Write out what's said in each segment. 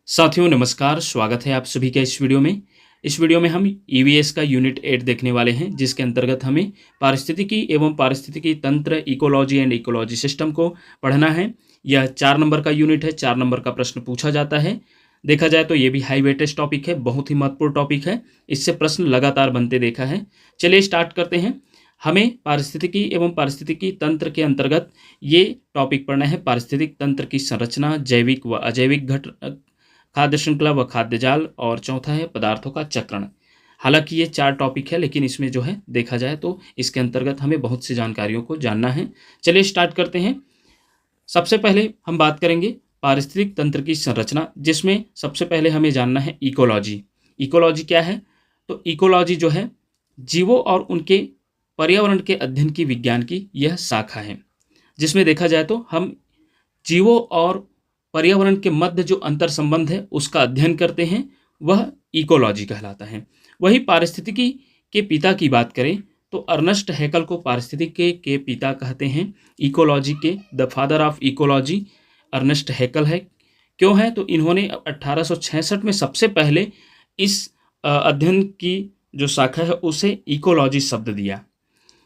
साथियों नमस्कार, स्वागत है आप सभी का इस वीडियो में। इस वीडियो में हम ईवीएस का यूनिट 8 देखने वाले हैं, जिसके अंतर्गत हमें पारिस्थितिकी एवं पारिस्थितिकी तंत्र, इकोलॉजी एंड इकोलॉजी सिस्टम को पढ़ना है। यह 4 नंबर का यूनिट है, 4 नंबर का प्रश्न पूछा जाता है। देखा जाए तो ये भी हाई वेटेज टॉपिक है, बहुत ही महत्वपूर्ण टॉपिक है। इससे प्रश्न लगातार बनते देखा है। चलिए स्टार्ट करते हैं। हमें पारिस्थितिकी एवं पारिस्थितिकी तंत्र के अंतर्गत ये टॉपिक पढ़ना है। पारिस्थितिक तंत्र की संरचना, जैविक व अजैविक खाद्य श्रृंखला व खाद्य जाल, और चौथा है पदार्थों का चक्रण। हालांकि ये 4 टॉपिक है, लेकिन इसमें जो है देखा जाए तो इसके अंतर्गत हमें बहुत सी जानकारियों को जानना है। चलिए स्टार्ट करते हैं। सबसे पहले हम बात करेंगे पारिस्थितिक तंत्र की संरचना, जिसमें सबसे पहले हमें जानना है इकोलॉजी। इकोलॉजी क्या है? तो इकोलॉजी जो है जीवों और उनके पर्यावरण के अध्ययन की विज्ञान की यह शाखा है, जिसमें देखा जाए तो हम जीवों और पर्यावरण के मध्य जो अंतर संबंध है उसका अध्ययन करते हैं, वह इकोलॉजी कहलाता है। वही पारिस्थितिकी के पिता की बात करें तो अर्नस्ट हैकल को पारिस्थितिकी के पिता कहते हैं। इकोलॉजी के the father of ecology Ernst Haeckel है। क्यों है? तो इन्होंने 1866 में सबसे पहले इस अध्ययन की जो शाखा है उसे इकोलॉजी शब्द दिया।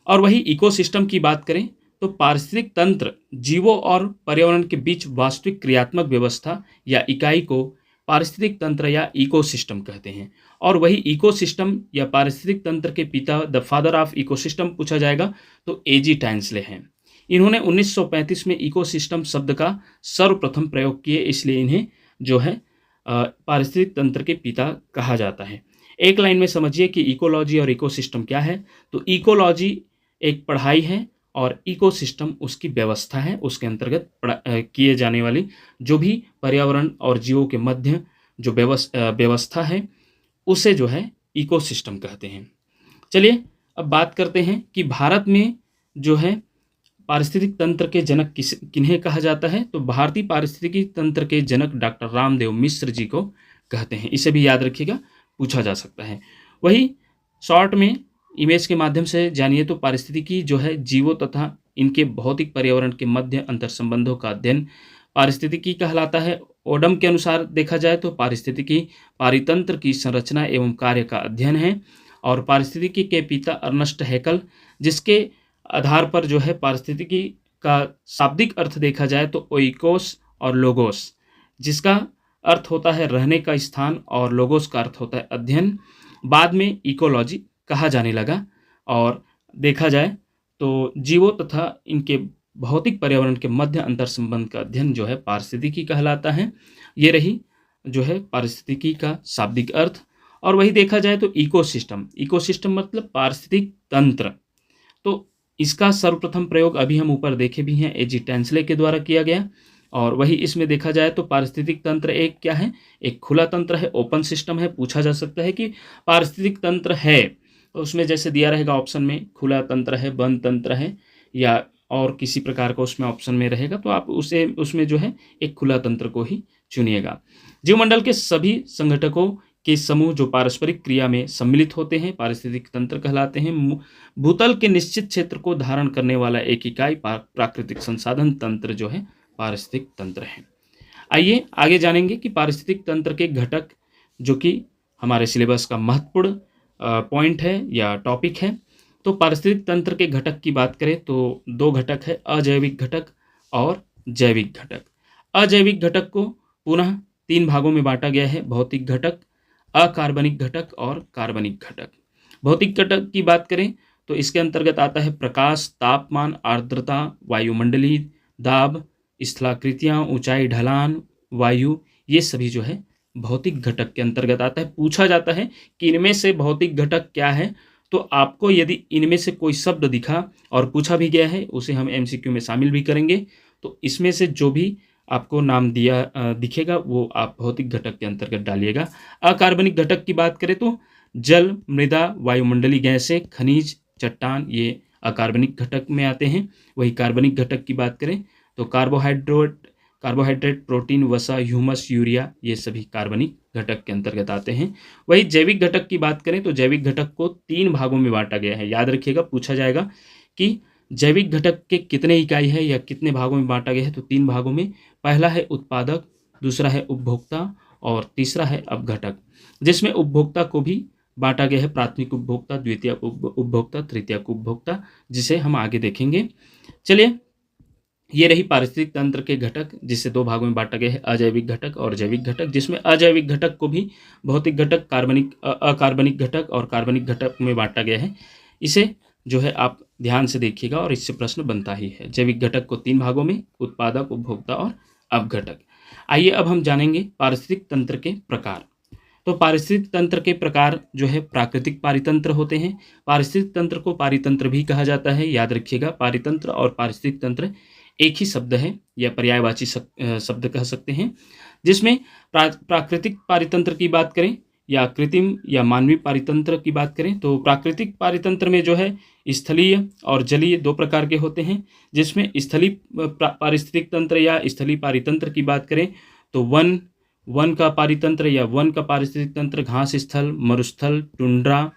और वही इकोसिस्टम की बात करें तो पारिस्थितिक तंत्र जीवों और पर्यावरण के बीच वास्तविक क्रियात्मक व्यवस्था या इकाई को पारिस्थितिक तंत्र या इकोसिस्टम कहते हैं। और वही इकोसिस्टम या पारिस्थितिक तंत्र के पिता, द फादर ऑफ इकोसिस्टम पूछा जाएगा तो एजी टाइंसले हैं। इन्होंने 1935 में इकोसिस्टम शब्द का सर्वप्रथम प्रयोग किए, इसलिए इन्हें जो है पारिस्थितिक तंत्र के पिता कहा जाता है। एक लाइन में समझिए कि इकोलॉजी और इकोसिस्टम क्या है। तो इकोलॉजी एक पढ़ाई है और इकोसिस्टम उसकी व्यवस्था है, उसके अंतर्गत किए जाने वाली जो भी पर्यावरण और जीवों के मध्य जो व्यवस्था है उसे जो है इकोसिस्टम कहते हैं। चलिए अब बात करते हैं कि भारत में जो है पारिस्थितिक तंत्र के जनक किन्हें कहा जाता है। तो भारतीय पारिस्थितिकी तंत्र के जनक डॉक्टर रामदेव मिश्र जी को कहते हैं। इसे भी याद रखिएगा, पूछा जा सकता है। वही शॉर्ट में इमेज के माध्यम से जानिए तो पारिस्थितिकी जो है जीवों तथा इनके भौतिक पर्यावरण के मध्य अंतर संबंधों का अध्ययन पारिस्थितिकी कहलाता है। ओडम के अनुसार देखा जाए तो पारिस्थितिकी पारितंत्र की संरचना एवं कार्य का अध्ययन है। और पारिस्थितिकी के पिता अर्नस्ट हैकल, जिसके आधार पर जो है पारिस्थितिकी का शाब्दिक अर्थ देखा जाए तो ओइकोस और लोगोस, जिसका अर्थ होता है रहने का स्थान और लोगोस का अर्थ होता है अध्ययन, बाद में इकोलॉजी कहा जाने लगा। और देखा जाए तो जीवों तथा इनके भौतिक पर्यावरण के मध्य अंतर संबंध का अध्ययन जो है पारिस्थितिकी कहलाता है। ये रही जो है पारिस्थितिकी का शाब्दिक अर्थ। और वही देखा जाए तो इकोसिस्टम, इकोसिस्टम मतलब पारिस्थितिक तंत्र। तो इसका सर्वप्रथम प्रयोग अभी हम ऊपर देखे भी हैं, एजी टाइंसले के द्वारा किया गया। और वही इसमें देखा जाए तो पारिस्थितिक तंत्र एक क्या है? एक खुला तंत्र है, ओपन सिस्टम है। पूछा जा सकता है कि पारिस्थितिक तंत्र है, तो उसमें जैसे दिया रहेगा ऑप्शन में खुला तंत्र है, बंद तंत्र है, या और किसी प्रकार का उसमें ऑप्शन में रहेगा, तो आप उसे उसमें जो है एक खुला तंत्र को ही चुनिएगा। जीवमंडल के सभी संघटकों के समूह जो पारस्परिक क्रिया में सम्मिलित होते हैं पारिस्थितिक तंत्र कहलाते हैं। भूतल के निश्चित क्षेत्र को धारण करने वाला एक इकाई प्राकृतिक संसाधन तंत्र जो है पारिस्थितिक तंत्र है। आइए आगे जानेंगे कि पारिस्थितिक तंत्र के घटक, जो कि हमारे सिलेबस का महत्वपूर्ण पॉइंट है या टॉपिक है। तो पारिस्थितिक तंत्र के घटक की बात करें तो 2 घटक है, अजैविक घटक और जैविक घटक। अजैविक घटक को पुनः 3 भागों में बांटा गया है, भौतिक घटक, अकार्बनिक घटक और कार्बनिक घटक। भौतिक घटक की बात करें तो इसके अंतर्गत आता है प्रकाश, तापमान, आर्द्रता, वायुमंडलीय दाब, स्थलाकृतियाँ, ऊंचाई, ढलान, वायु, ये सभी जो है भौतिक घटक के अंतर्गत आता है। पूछा जाता है कि इनमें से भौतिक घटक क्या है, तो आपको यदि इनमें से कोई शब्द दिखा और पूछा भी गया है, उसे हम एमसीक्यू में शामिल भी करेंगे, तो इसमें से जो भी आपको नाम दिखेगा वो आप भौतिक घटक के अंतर्गत डालिएगा। अकार्बनिक घटक की बात करें तो जल, मृदा, वायुमंडलीय गैसें, खनिज, चट्टान, ये अकार्बनिक घटक में आते हैं। वही कार्बनिक घटक की बात करें तो कार्बोहाइड्रेट, प्रोटीन, वसा, ह्यूमस, यूरिया, ये सभी कार्बनिक घटक के अंतर्गत आते हैं। वही जैविक घटक की बात करें तो जैविक घटक को 3 भागों में बांटा गया है। याद रखिएगा, पूछा जाएगा कि जैविक घटक के कितने इकाई है या कितने भागों में बांटा गया है। तो 3 भागों में, पहला है उत्पादक, दूसरा है उपभोक्ता और तीसरा है अपघटक, जिसमें उपभोक्ता को भी बांटा गया है प्राथमिक उपभोक्ता, द्वितीयक उपभोक्ता, तृतीयक उपभोक्ता, जिसे हम आगे देखेंगे। चलिए, ये रही पारिस्थितिक तंत्र के घटक, जिसे दो भागों में बांटा गया है, अजैविक घटक और जैविक घटक, जिसमें अजैविक घटक को भी भौतिक घटक, कार्बनिक अकार्बनिक घटक और कार्बनिक घटक में बांटा गया है। इसे जो है आप ध्यान से देखिएगा और इससे प्रश्न बनता ही है। जैविक घटक को 3 भागों में, उत्पादक, उपभोक्ता और अपघटक। आइए अब हम जानेंगे पारिस्थितिक तंत्र के प्रकार। तो पारिस्थितिक तंत्र के प्रकार जो है प्राकृतिक पारितंत्र होते हैं। पारिस्थितिक तंत्र को पारितंत्र भी कहा जाता है, याद रखिएगा। पारितंत्र और पारिस्थितिक तंत्र एक ही शब्द है या पर्यायवाची शब्द कह सकते हैं। जिसमें प्राकृतिक पारितंत्र की बात करें या कृत्रिम या मानवीय पारितंत्र की बात करें, तो प्राकृतिक पारितंत्र में जो है स्थलीय और जलीय 2 प्रकार के होते हैं। जिसमें स्थलीय पारिस्थितिक तंत्र या स्थलीय पारितंत्र की बात करें तो वन का पारितंत्र या वन का पारिस्थितिक तंत्र, घास स्थल, मरुस्थल, टुंड्रा,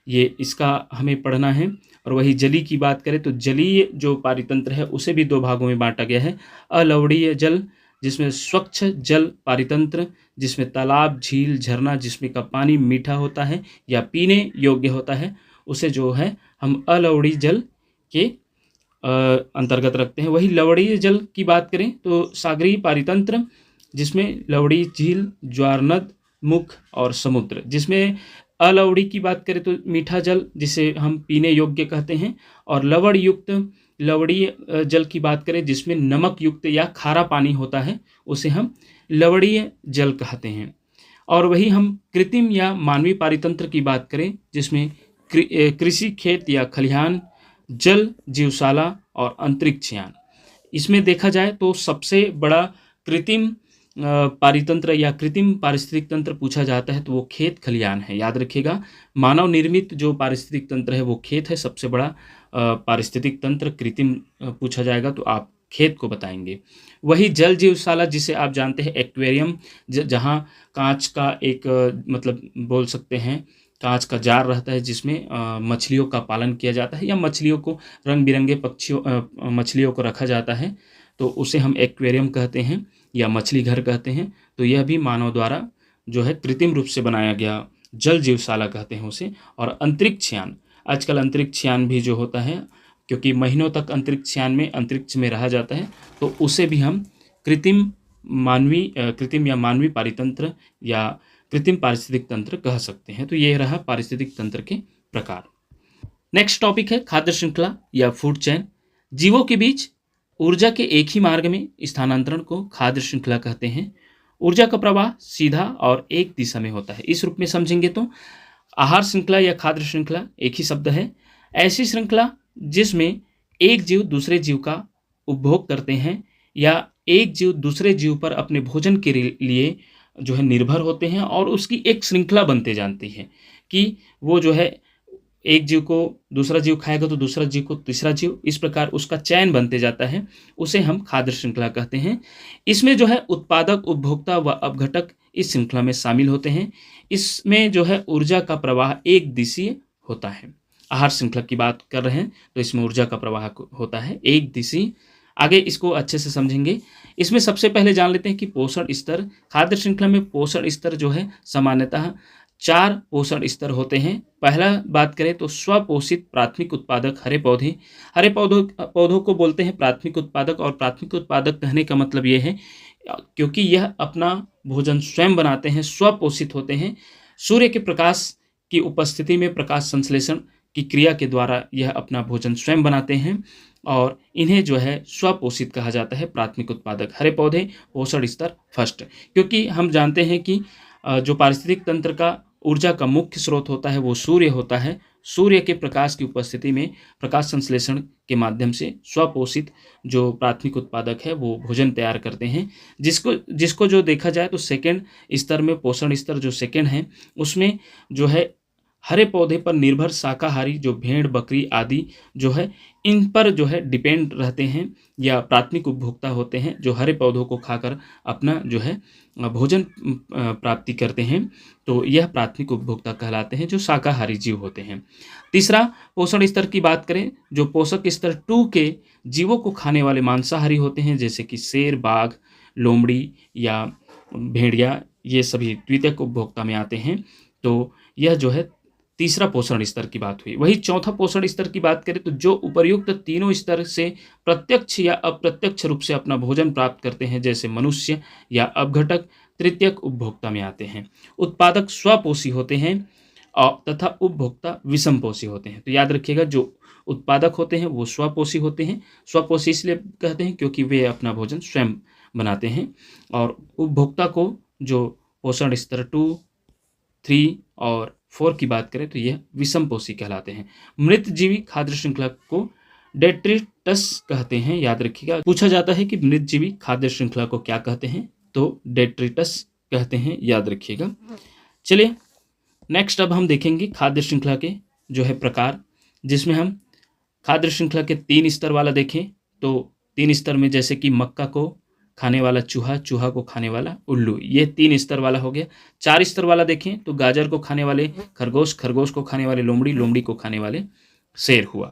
ये इसका हमें पढ़ना है। और वही जली की बात करें तो जलीय जो पारितंत्र है उसे भी 2 भागों में बांटा गया है। अलवणीय जल, जिसमें स्वच्छ जल पारितंत्र, जिसमें तालाब, झील, झरना, जिसमें का पानी मीठा होता है या पीने योग्य होता है, उसे जो है हम अलवणीय जल के अंतर्गत रखते हैं। वही लवणीय जल की बात करें तो सागरीय पारितंत्र, जिसमें लवणीय झील, ज्वारनद, मुख और समुद्र। जिसमें अलवणीय की बात करें तो मीठा जल, जिसे हम पीने योग्य कहते हैं। और लवण युक्त लवणीय जल की बात करें जिसमें नमक युक्त या खारा पानी होता है, उसे हम लवणीय जल कहते हैं। और वही हम कृत्रिम या मानवीय पारितंत्र की बात करें जिसमें कृषि खेत या खलिहान, जल, जीवशाला और अंतरिक्ष यान। इसमें देखा जाए तो सबसे बड़ा कृत्रिम पारितंत्र या कृत्रिम पारिस्थितिक तंत्र पूछा जाता है तो वो खेत खलिहान है, याद रखिएगा। मानव निर्मित जो पारिस्थितिक तंत्र है वो खेत है। सबसे बड़ा पारिस्थितिक तंत्र कृत्रिम पूछा जाएगा तो आप खेत को बताएंगे। वही जल जीवशाला, जिसे आप जानते हैं एक्वेरियम, जहाँ कांच का एक मतलब बोल सकते हैं कांच का जार रहता है जिसमें मछलियों का पालन किया जाता है या मछलियों को रंग बिरंगे मछलियों को रखा जाता है, तो उसे हम एक्वेरियम कहते हैं या मछली घर कहते हैं। तो यह भी मानव द्वारा जो है कृत्रिम रूप से बनाया गया जल जीवशाला कहते हैं उसे। और अंतरिक्ष यान, आजकल अंतरिक्ष यान भी जो होता है, क्योंकि महीनों तक अंतरिक्ष यान में अंतरिक्ष में रहा जाता है, तो उसे भी हम कृत्रिम या मानवीय पारितंत्र या कृत्रिम पारिस्थितिक तंत्र कह सकते हैं। तो ये रहा पारिस्थितिक तंत्र के प्रकार। नेक्स्ट टॉपिक है खाद्य श्रृंखला या फूड चेन। जीवों के बीच ऊर्जा के एक ही मार्ग में स्थानांतरण को खाद्य श्रृंखला कहते हैं। ऊर्जा का प्रवाह सीधा और एक दिशा में होता है। इस रूप में समझेंगे तो आहार श्रृंखला या खाद्य श्रृंखला एक ही शब्द है। ऐसी श्रृंखला जिसमें एक जीव दूसरे जीव का उपभोग करते हैं या एक जीव दूसरे जीव पर अपने भोजन के लिए जो है निर्भर होते हैं और उसकी एक श्रृंखला बनते जानती है कि वो जो है एक जीव को दूसरा जीव खाएगा तो दूसरा जीव को तीसरा जीव, इस प्रकार उसका चयन बनते जाता है, उसे हम खाद्य श्रृंखला कहते हैं। इसमें जो है उत्पादक, उपभोक्ता व अपघटक इस श्रृंखला में शामिल होते हैं। इसमें जो है ऊर्जा का प्रवाह एक दिशीय होता है। आहार श्रृंखला की बात कर रहे हैं तो इसमें ऊर्जा का प्रवाह होता है एक दिशीय। आगे इसको अच्छे से समझेंगे। इसमें सबसे पहले जान लेते हैं कि पोषण स्तर। खाद्य श्रृंखला में पोषण स्तर जो है सामान्यतः 4 पोषण स्तर होते हैं। पहला बात करें तो स्वपोषित प्राथमिक उत्पादक हरे पौधे। हरे पौधों को बोलते हैं प्राथमिक उत्पादक। और प्राथमिक उत्पादक कहने का मतलब ये है क्योंकि यह अपना भोजन स्वयं बनाते हैं, स्वपोषित होते हैं। सूर्य के प्रकाश की उपस्थिति में प्रकाश संश्लेषण की क्रिया के द्वारा यह अपना भोजन स्वयं बनाते हैं और इन्हें जो है स्वपोषित कहा जाता है, प्राथमिक उत्पादक। हरे पौधे पोषण स्तर फर्स्ट, क्योंकि हम जानते हैं कि जो पारिस्थितिक तंत्र का ऊर्जा का मुख्य स्रोत होता है वो सूर्य होता है। सूर्य के प्रकाश की उपस्थिति में प्रकाश संश्लेषण के माध्यम से स्वपोषित जो प्राथमिक उत्पादक है वो भोजन तैयार करते हैं। जिसको जो देखा जाए तो सेकंड स्तर में पोषण स्तर जो सेकंड है उसमें जो है हरे पौधे पर निर्भर शाकाहारी जो भेड़, बकरी आदि जो है इन पर जो है डिपेंड रहते हैं या प्राथमिक उपभोक्ता होते हैं जो हरे पौधों को खाकर अपना जो है भोजन प्राप्ति करते हैं। तो यह प्राथमिक उपभोक्ता कहलाते हैं जो शाकाहारी जीव होते हैं। तीसरा पोषण स्तर की बात करें, जो पोषक स्तर 2 के जीवों को खाने वाले मांसाहारी होते हैं जैसे कि शेर, बाघ, लोमड़ी या भेड़िया ये सभी द्वितीयक उपभोक्ता में आते हैं। तो यह जो है तीसरा पोषण स्तर की बात हुई। वही चौथा पोषण स्तर की बात करें तो जो उपर्युक्त तीनों स्तर से प्रत्यक्ष या अप्रत्यक्ष रूप से अपना भोजन प्राप्त करते हैं, जैसे मनुष्य या अपघटक, तृतीयक उपभोक्ता में आते हैं। उत्पादक स्वपोषी होते हैं तथा उपभोक्ता विषमपोषी होते हैं। तो याद रखिएगा, जो उत्पादक होते हैं वो स्वपोषी होते हैं। स्वपोषी इसलिए कहते हैं क्योंकि वे अपना भोजन स्वयं बनाते हैं। और उपभोक्ता को जो पोषण स्तर 2, 3 और 4 की बात करें तो यह विषमपोषी कहलाते हैं। मृतजीवी खाद्य श्रृंखला को डेट्रिटस कहते हैं। याद रखिएगा, पूछा जाता है कि मृतजीवी खाद्य श्रृंखला को क्या कहते हैं, तो डेट्रिटस कहते हैं, याद रखिएगा। चलिए नेक्स्ट अब हम देखेंगे खाद्य श्रृंखला के जो है प्रकार, जिसमें हम खाद्य श्रृंखला के 3 स्तर वाला देखें तो 3 स्तर में जैसे कि मक्का को खाने वाला चूहा, चूहा को खाने वाला उल्लू, ये 3 स्तर वाला हो गया। 4 स्तर वाला देखें तो गाजर को खाने वाले खरगोश, खरगोश को खाने वाले लोमड़ी, लोमड़ी को खाने वाले शेर हुआ।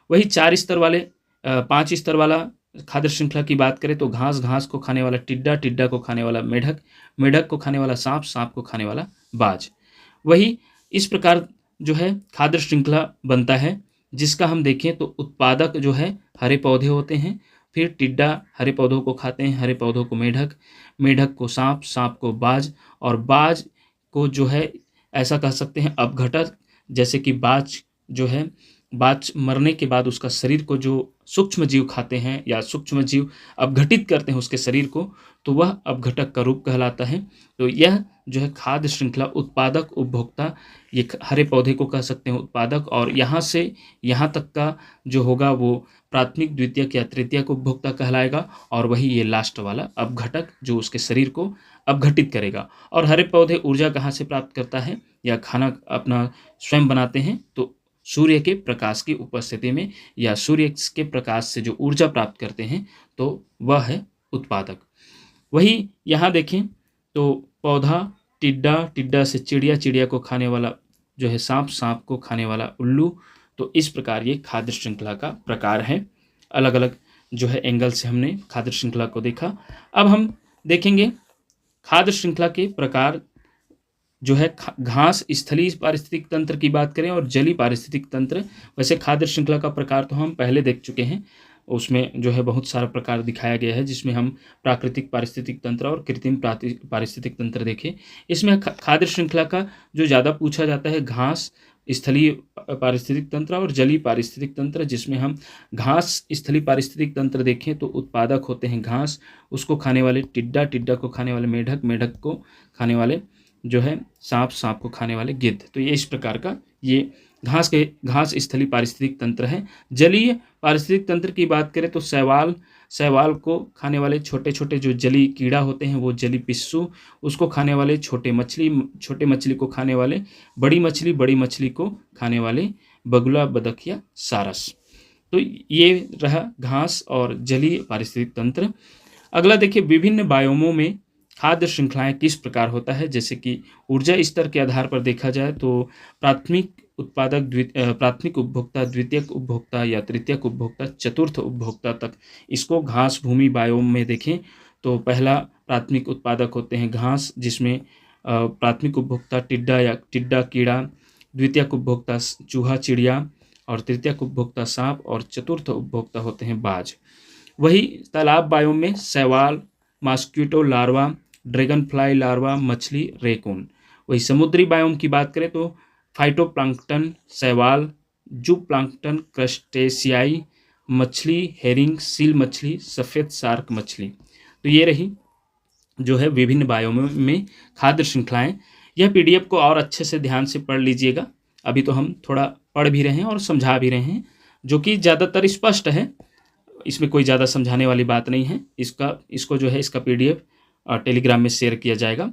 वही 4 स्तर वाले 5 स्तर वाला खाद्य श्रृंखला की बात करें तो घास, घास को खाने वाला टिड्डा, टिड्डा को खाने वाला मेढक, मेढक को खाने वाला सांप, सांप को खाने वाला बाज। वही इस प्रकार जो है खाद्य श्रृंखला बनता है, जिसका हम देखें तो उत्पादक जो है हरे पौधे होते हैं, फिर टिड्डा हरे पौधों को खाते हैं, हरे पौधों को मेढक, मेढक को सांप, सांप को बाज, और बाज को जो है ऐसा कह सकते हैं अपघटक, जैसे कि बाज जो है, बाज मरने के बाद उसका शरीर को जो सूक्ष्म जीव खाते हैं या सूक्ष्म जीव अपघटित करते हैं उसके शरीर को, तो वह अपघटक का रूप कहलाता है। तो यह जो है खाद्य श्रृंखला उत्पादक उपभोक्ता, ये हरे पौधे को कह सकते हैं उत्पादक, और यहाँ से यहाँ तक का जो होगा वो प्राथमिक, द्वितीयक या तृतीयक उपभोक्ता कहलाएगा, और वही ये लास्ट वाला अपघटक जो उसके शरीर को अपघटित करेगा। और हरे पौधे ऊर्जा कहाँ से प्राप्त करता है या खाना अपना स्वयं बनाते हैं, तो सूर्य के प्रकाश की उपस्थिति में या सूर्य के प्रकाश से जो ऊर्जा प्राप्त करते हैं, तो वह है उत्पादक। वही यहाँ देखें तो पौधा टिड्डा, टिड्डा से चिड़िया, चिड़िया को खाने वाला जो है सांप, सांप को खाने वाला उल्लू। तो इस प्रकार ये खाद्य श्रृंखला का प्रकार है। अलग अलग जो है एंगल से हमने खाद्य श्रृंखला को देखा। अब हम देखेंगे खाद्य श्रृंखला के प्रकार जो है घास स्थलीय पारिस्थितिक तंत्र की बात करें और जलीय पारिस्थितिक तंत्र। वैसे खाद्य श्रृंखला का प्रकार तो हम पहले देख चुके हैं, उसमें जो है बहुत सारा प्रकार दिखाया गया है, जिसमें हम प्राकृतिक पारिस्थितिक तंत्र और कृत्रिम पारिस्थितिक तंत्र देखे। इसमें खाद्य श्रृंखला का जो ज़्यादा पूछा जाता है घास स्थलीय पारिस्थितिक तंत्र और जलीय पारिस्थितिक तंत्र, जिसमें हम घास स्थलीय पारिस्थितिक तंत्र देखें तो उत्पादक होते हैं घास, उसको खाने वाले टिड्डा, टिड्डा को खाने वाले मेढक, मेढक को खाने वाले जो है सांप, सांप को खाने वाले गिद्ध। तो ये इस प्रकार का ये घास स्थलीय पारिस्थितिक तंत्र है। जलीय पारिस्थितिक तंत्र की बात करें तो शैवाल, शैवाल को खाने वाले छोटे छोटे जो जलीय कीड़ा होते हैं वो जलीय पिस्सू, उसको खाने वाले छोटे मछली, छोटे मछली को खाने वाले बड़ी मछली, बड़ी मछली को खाने वाले बगुला, बदक या सारस। तो ये रहा घास और जलीय पारिस्थितिक तंत्र। अगला देखिए विभिन्न बायोमों में खाद्य श्रृंखलाएं किस प्रकार होता है। जैसे कि ऊर्जा स्तर के आधार पर देखा जाए तो प्राथमिक उत्पादक, प्राथमिक उपभोक्ता, द्वितीयक उपभोक्ता या तृतीयक उपभोक्ता, चतुर्थ उपभोक्ता तक इसको घास भूमि बायोम में देखें तो पहला प्राथमिक उत्पादक होते हैं घास, जिसमें प्राथमिक उपभोक्ता टिड्डा या टिड्डा कीड़ा, द्वितीयक उपभोक्ता चूहा, चिड़िया, और तृतीयक उपभोक्ता सांप, और चतुर्थ उपभोक्ता होते हैं बाज। वही तालाब बायोम में शैवाल, mosquito larva, dragon fly larva, मछली, रेकून। वही समुद्री बायोम की बात करें तो फाइटोप्लैंक्टन, शैवाल, जूप्लैंक्टन, क्रस्टेशियाई, मछली, हेरिंग, सील मछली, सफ़ेद शार्क मछली। तो ये रही जो है विभिन्न बायोमों में खाद्य श्रृंखलाएं। यह पीडीएफ को और अच्छे से ध्यान से पढ़ लीजिएगा। अभी तो हम थोड़ा पढ़ भी रहे हैं और समझा भी रहे हैं, जो कि ज़्यादातर स्पष्ट है, इसमें कोई ज़्यादा समझाने वाली बात नहीं है। इसको जो है इसका पीडीएफ टेलीग्राम में शेयर किया जाएगा।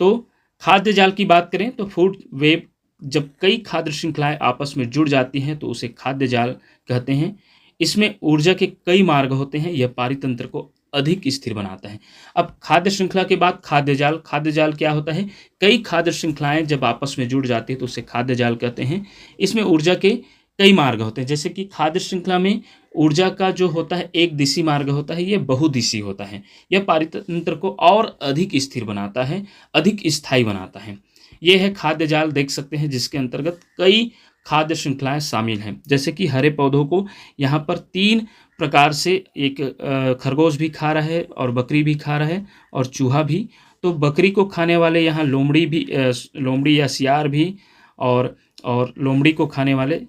तो खाद्य जाल की बात करें तो फूड वेब, जब कई खाद्य श्रृंखलाएं आपस में जुड़ जाती हैं तो उसे खाद्य जाल कहते हैं। इसमें ऊर्जा के कई मार्ग होते हैं, यह पारितंत्र को अधिक स्थिर बनाता है। अब खाद्य श्रृंखला के बाद खाद्य जाल, खाद्य जाल क्या होता है, कई खाद्य श्रृंखलाएं जब आपस में जुड़ जाती है तो उसे खाद्य जाल कहते हैं। इसमें ऊर्जा के कई मार्ग होते हैं। जैसे कि खाद्य श्रृंखला में ऊर्जा का जो होता है एक दिशी मार्ग होता है, ये बहुदिशी होता है। यह पारितंत्र को और अधिक स्थिर बनाता है, अधिक स्थायी बनाता है। ये है खाद्य जाल, देख सकते हैं, जिसके अंतर्गत कई खाद्य श्रृंखलाएं शामिल हैं। जैसे कि हरे पौधों को यहाँ पर 3 प्रकार से, एक खरगोश भी खा रहा है और बकरी भी खा रहा है और चूहा भी। तो बकरी को खाने वाले यहाँ लोमड़ी भी, लोमड़ी या सियार भी, और लोमड़ी को खाने वाले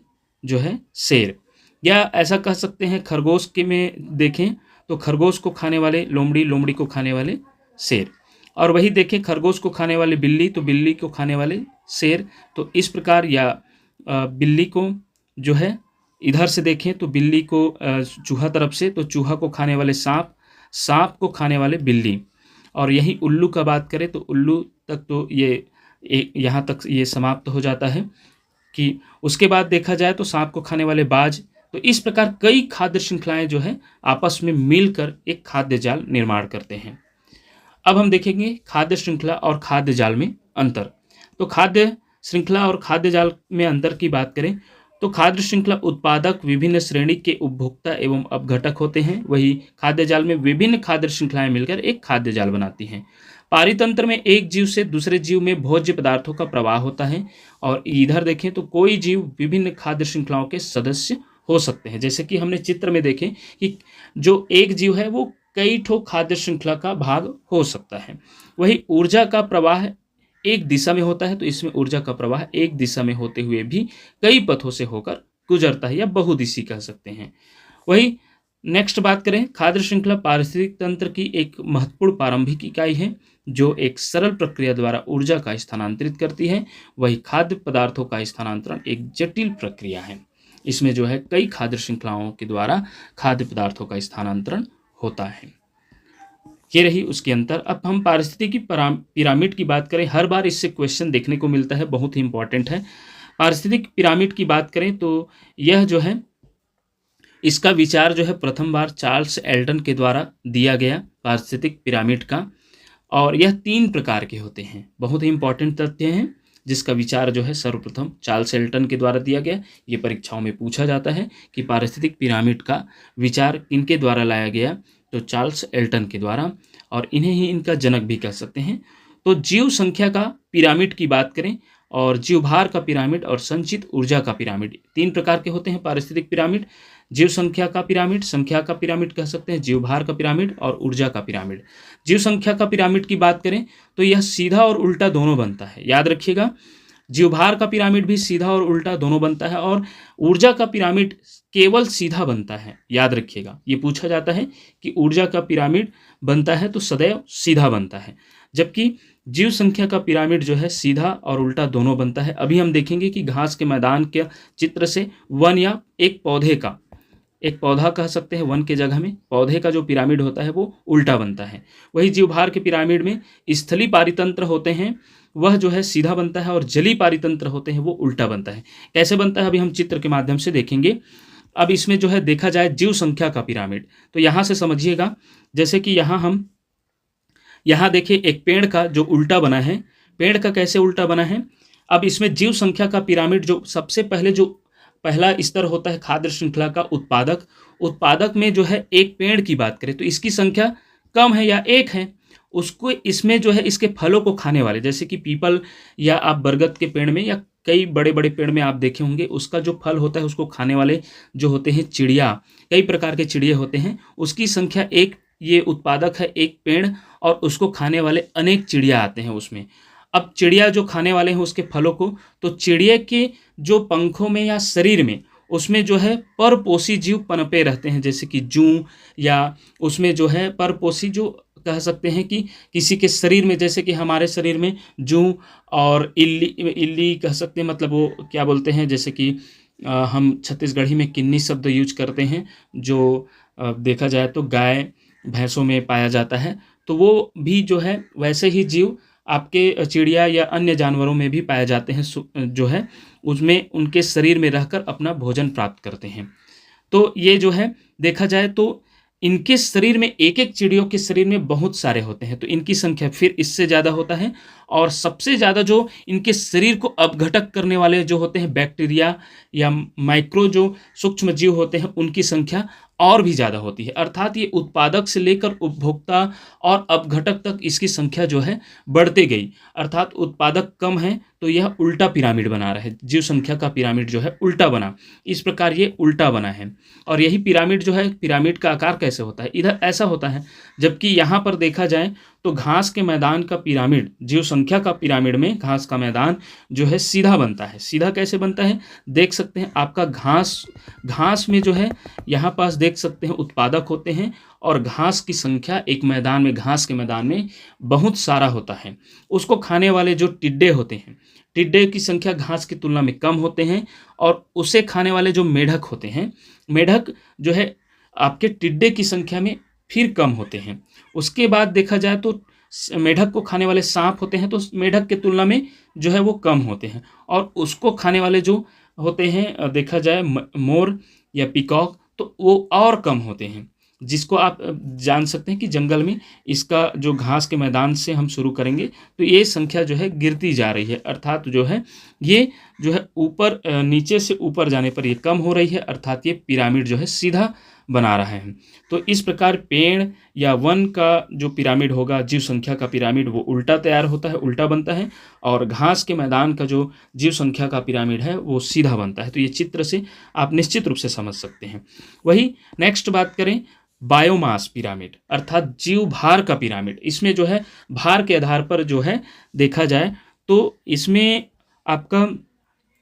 जो है शेर, या ऐसा कह सकते हैं खरगोश के में देखें तो खरगोश को खाने वाले लोमड़ी, लोमड़ी को खाने वाले शेर, और वही देखें खरगोश को खाने वाले बिल्ली तो बिल्ली को खाने वाले शेर। तो इस प्रकार, या बिल्ली को जो है इधर से देखें तो बिल्ली को चूहा तरफ से, तो चूहा को खाने वाले सांप, सांप को खाने वाले बिल्ली। और यही उल्लू का बात करें तो उल्लू तक तो ये यहाँ तक ये समाप्त हो जाता है कि उसके बाद देखा जाए तो सांप को खाने वाले बाज। तो इस प्रकार कई खाद्य श्रृंखलाएं जो है आपस में मिलकर एक खाद्य जाल निर्माण करते हैं। अब हम देखेंगे खाद्य श्रृंखला और खाद्य जाल में अंतर। तो खाद्य श्रृंखला और खाद्य जाल में अंतर की बात करें तो खाद्य श्रृंखला उत्पादक विभिन्न श्रेणी के उपभोक्ता एवं अपघटक होते हैं, वही खाद्य जाल में विभिन्न खाद्य श्रृंखलाएं मिलकर एक खाद्य जाल बनाती हैं। पारितंत्र में एक जीव से दूसरे जीव में भोज्य पदार्थों का प्रवाह होता है, और इधर देखें तो कोई जीव विभिन्न खाद्य श्रृंखलाओं के सदस्य हो सकते हैं। जैसे कि हमने चित्र में देखें कि जो एक जीव है वो कई ठो खाद्य श्रृंखला का भाग हो सकता है। वही ऊर्जा का प्रवाह एक दिशा में होता है, तो इसमें ऊर्जा का प्रवाह एक दिशा में होते हुए भी कई पथों से होकर गुजरता है, या बहुदिशी कह सकते हैं। वही नेक्स्ट बात करें, खाद्य श्रृंखला पारिस्थितिक तंत्र की एक महत्वपूर्ण प्रारंभिक इकाई है जो एक सरल प्रक्रिया द्वारा ऊर्जा का स्थानांतरित करती है। वही खाद्य पदार्थों का स्थानांतरण एक जटिल प्रक्रिया है। इसमें जो है कई खाद्य श्रृंखलाओं के द्वारा खाद्य पदार्थों का स्थानांतरण होता है। ये रही उसके अंतर। अब हम पारिस्थितिकी पिरामिड की बात करें, हर बार इससे क्वेश्चन देखने को मिलता है, बहुत ही इंपॉर्टेंट है। पारिस्थितिक पिरामिड की बात करें तो यह जो है, इसका विचार जो है प्रथम बार चार्ल्स एल्टन के द्वारा दिया गया पारिस्थितिक पिरामिड का, और यह 3 प्रकार के होते हैं। बहुत ही इंपॉर्टेंट तथ्य हैं, जिसका विचार जो है सर्वप्रथम चार्ल्स एल्टन के द्वारा दिया गया। ये परीक्षाओं में पूछा जाता है कि पारिस्थितिक पिरामिड का विचार किनके द्वारा लाया गया, तो चार्ल्स एल्टन के द्वारा, और इन्हें ही इनका जनक भी कह सकते हैं। तो जीव संख्या का पिरामिड की बात करें, और जीवभार का पिरामिड और संचित ऊर्जा का पिरामिड, 3 प्रकार के होते हैं पारिस्थितिक पिरामिड। जीव संख्या का पिरामिड कह सकते हैं, जीवभार का पिरामिड और ऊर्जा का पिरामिड। जीव संख्या का पिरामिड की बात करें तो यह सीधा और उल्टा दोनों बनता है, याद रखिएगा। जीवभार का पिरामिड भी सीधा और उल्टा दोनों बनता है, और ऊर्जा का पिरामिड केवल सीधा बनता है, याद रखिएगा। ये पूछा जाता है कि ऊर्जा का पिरामिड बनता है तो सदैव सीधा बनता है, जबकि जीव संख्या का पिरामिड जो है सीधा और उल्टा दोनों बनता है। अभी हम देखेंगे कि घास के मैदान के चित्र से वन या एक पौधा कह सकते हैं, वन के जगह में पौधे का जो पिरामिड होता है वो उल्टा बनता है। वही जीवभार के पिरामिड में स्थलीय पारितंत्र होते हैं, वह जो है सीधा बनता है, और जलीय पारितंत्र होते हैं वो उल्टा बनता है। कैसे बनता है अभी हम चित्र के माध्यम से देखेंगे। अब इसमें जो है देखा जाए जीव संख्या का पिरामिड, तो यहाँ से समझिएगा, जैसे कि यहाँ देखिए एक पेड़ का जो उल्टा बना है, पेड़ का कैसे उल्टा बना है। अब इसमें जीव संख्या का पिरामिड, जो सबसे पहले जो पहला स्तर होता है खाद्य श्रृंखला का उत्पादक में जो है एक पेड़ की बात करें तो इसकी संख्या कम है या 1 है, उसको इसमें जो है इसके फलों को खाने वाले, जैसे कि पीपल या आप बरगद के पेड़ में या कई बड़े बड़े पेड़ में आप देखे होंगे, उसका जो फल होता है उसको खाने वाले जो होते हैं चिड़िया, कई प्रकार के चिड़िया होते हैं, उसकी संख्या 1, ये उत्पादक है एक पेड़, और उसको खाने वाले अनेक चिड़िया आते हैं उसमें। अब चिड़िया जो खाने वाले हैं उसके फलों को, तो चिड़िया के जो पंखों में या शरीर में उसमें जो है परपोषी जीव पनपे रहते हैं, जैसे कि जूं, या उसमें जो है परपोषी जो कह सकते हैं कि किसी के शरीर में, जैसे कि हमारे शरीर में जूं और इल्ली कह सकते हैं, मतलब वो क्या बोलते हैं, जैसे कि हम छत्तीसगढ़ी में किन्नी शब्द यूज करते हैं, जो देखा जाए तो गाय भैंसों में पाया जाता है, तो वो भी जो है वैसे ही जीव आपके चिड़िया या अन्य जानवरों में भी पाए जाते हैं, जो है उसमें उनके शरीर में रहकर अपना भोजन प्राप्त करते हैं। तो ये जो है देखा जाए तो इनके शरीर में एक-एक चिड़ियों के शरीर में बहुत सारे होते हैं, तो इनकी संख्या फिर इससे ज़्यादा होता है। और सबसे ज़्यादा जो इनके शरीर को अपघटक करने वाले जो होते हैं बैक्टीरिया या माइक्रो जो सूक्ष्म जीव होते हैं, उनकी संख्या और भी ज़्यादा होती है। अर्थात ये उत्पादक से लेकर उपभोक्ता और अपघटक तक इसकी संख्या जो है बढ़ते गई। अर्थात उत्पादक कम है तो यह उल्टा पिरामिड बना रहा है, जीव संख्या का पिरामिड जो है उल्टा बना। इस प्रकार ये उल्टा बना है। और यही पिरामिड जो है, पिरामिड का आकार कैसे होता है, इधर ऐसा होता है, जबकि यहाँ पर देखा जाए तो घास के मैदान का पिरामिड, जीव संख्या का पिरामिड में घास का मैदान जो है सीधा बनता है। सीधा कैसे बनता है, देख सकते हैं आपका घास में जो है यहाँ पास देख सकते हैं उत्पादक होते हैं, और घास की संख्या एक मैदान में, घास के मैदान में बहुत सारा होता है। उसको खाने वाले जो टिड्डे होते हैं, टिड्डे की संख्या घास की तुलना में कम होते हैं। और उसे खाने वाले जो मेढक होते हैं, मेढक जो है आपके टिड्डे की संख्या में फिर कम होते हैं। उसके बाद देखा जाए तो मेढक को खाने वाले सांप होते हैं, तो मेढक के तुलना में जो है वो कम होते हैं। और उसको खाने वाले जो होते हैं देखा जाए मोर या पीकॉक, तो वो और कम होते हैं। जिसको आप जान सकते हैं कि जंगल में इसका जो घास के मैदान से हम शुरू करेंगे तो ये संख्या जो है गिरती जा रही है। अर्थात जो है ये जो है ऊपर नीचे से ऊपर जाने पर ये कम हो रही है। अर्थात ये पिरामिड जो है सीधा बना रहा है। तो इस प्रकार पेड़ या वन का जो पिरामिड होगा, जीव संख्या का पिरामिड, वो उल्टा तैयार होता है, उल्टा बनता है। और घास के मैदान का जो जीव संख्या का पिरामिड है वो सीधा बनता है। तो ये चित्र से आप निश्चित रूप से समझ सकते हैं। वही नेक्स्ट बात करें, बायोमास पिरामिड अर्थात जीव भार का पिरामिड। इसमें जो है भार के आधार पर जो है देखा जाए तो इसमें आपका